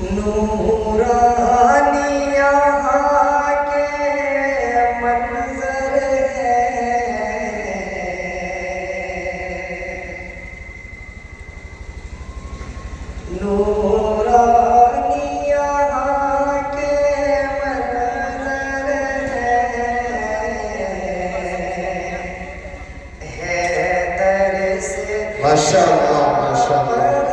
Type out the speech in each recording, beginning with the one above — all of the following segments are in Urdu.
نورانی یہاں کے منظر نورانی یہاں کے منظر حیدر سے ماشاءاللہ ماشاءاللہ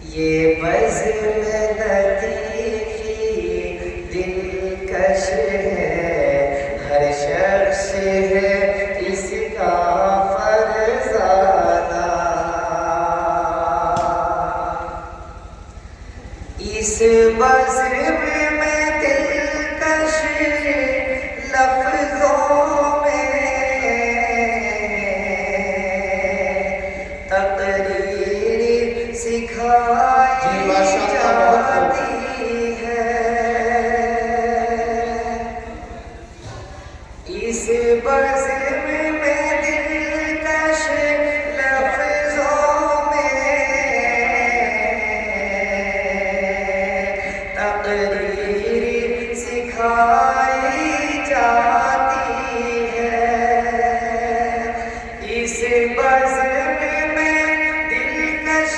یہ بزم لطیفی دلکش ہے ہر شخص ہے اس کا فرزانہ اس بزم میں دلکش لفظوں میں تقریر سکھائی جاتی ہے اس بزم میں دلکش لفظوں میں تقریر سکھائی جاتی ہے اس بزم میں دلکش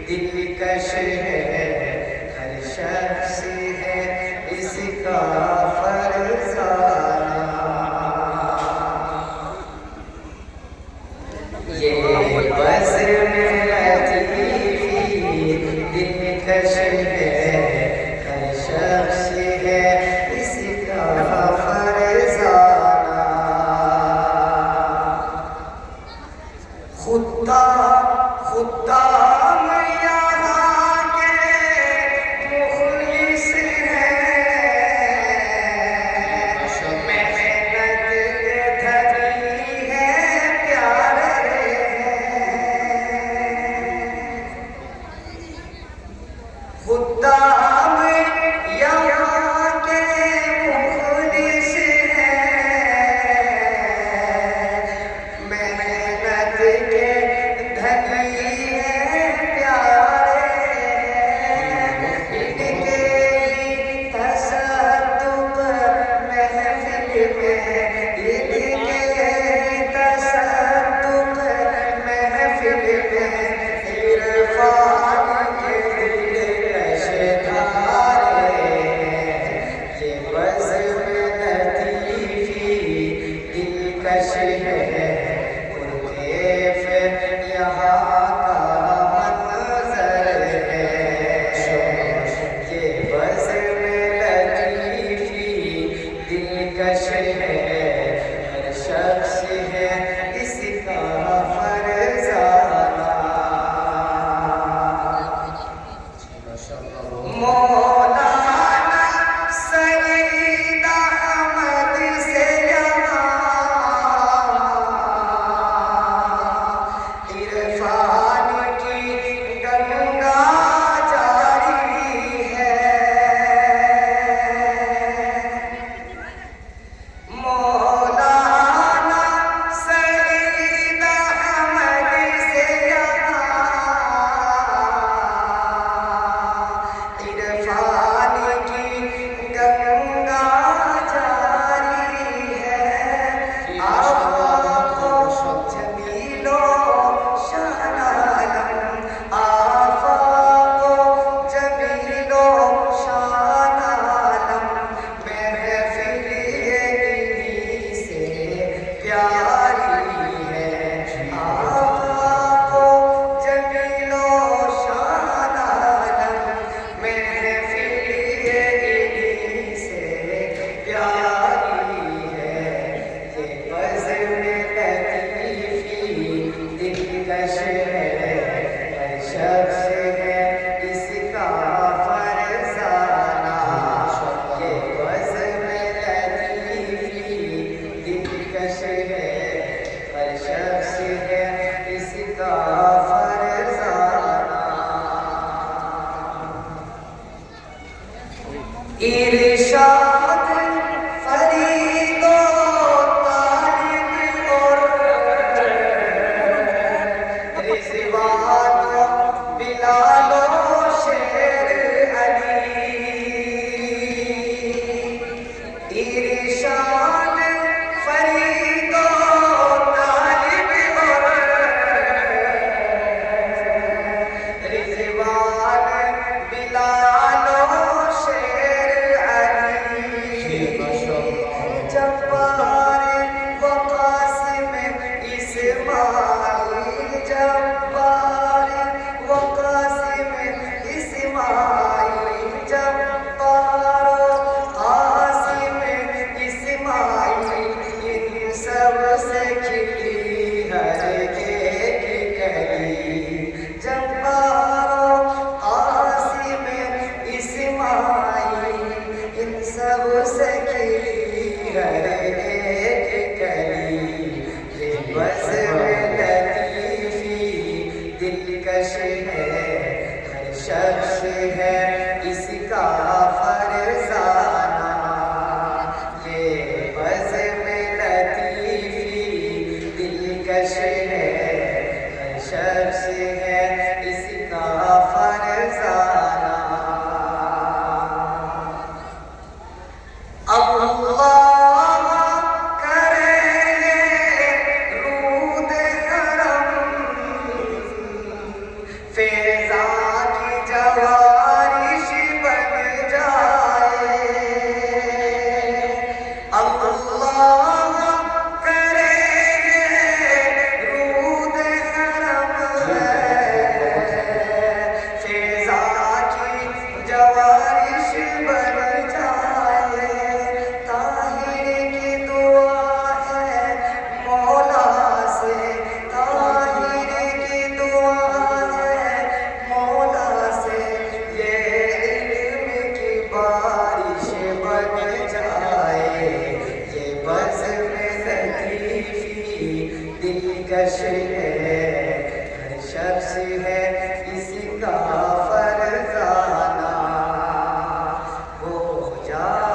دلکش ہے ہر شخص ہے اس کا فرزانہ یہ خدام یہاں کے مخلص ہیں، محنت دھری ہے پیارے ہیں، خدام یہاں کے مخلص ہیں، محنت کے ارشاد فرید و طالب اور رضوان و بلال و شیر علی، ارشاد فرید و طالب اور رضوان بلال و دلکش ہے ہر شخص ہے اس کا فرزانہ، یہ بزم لطیفی دلکش ہے ہر شخص ہے اس کا فرزانہ۔ اللہ کرے رود حرم یا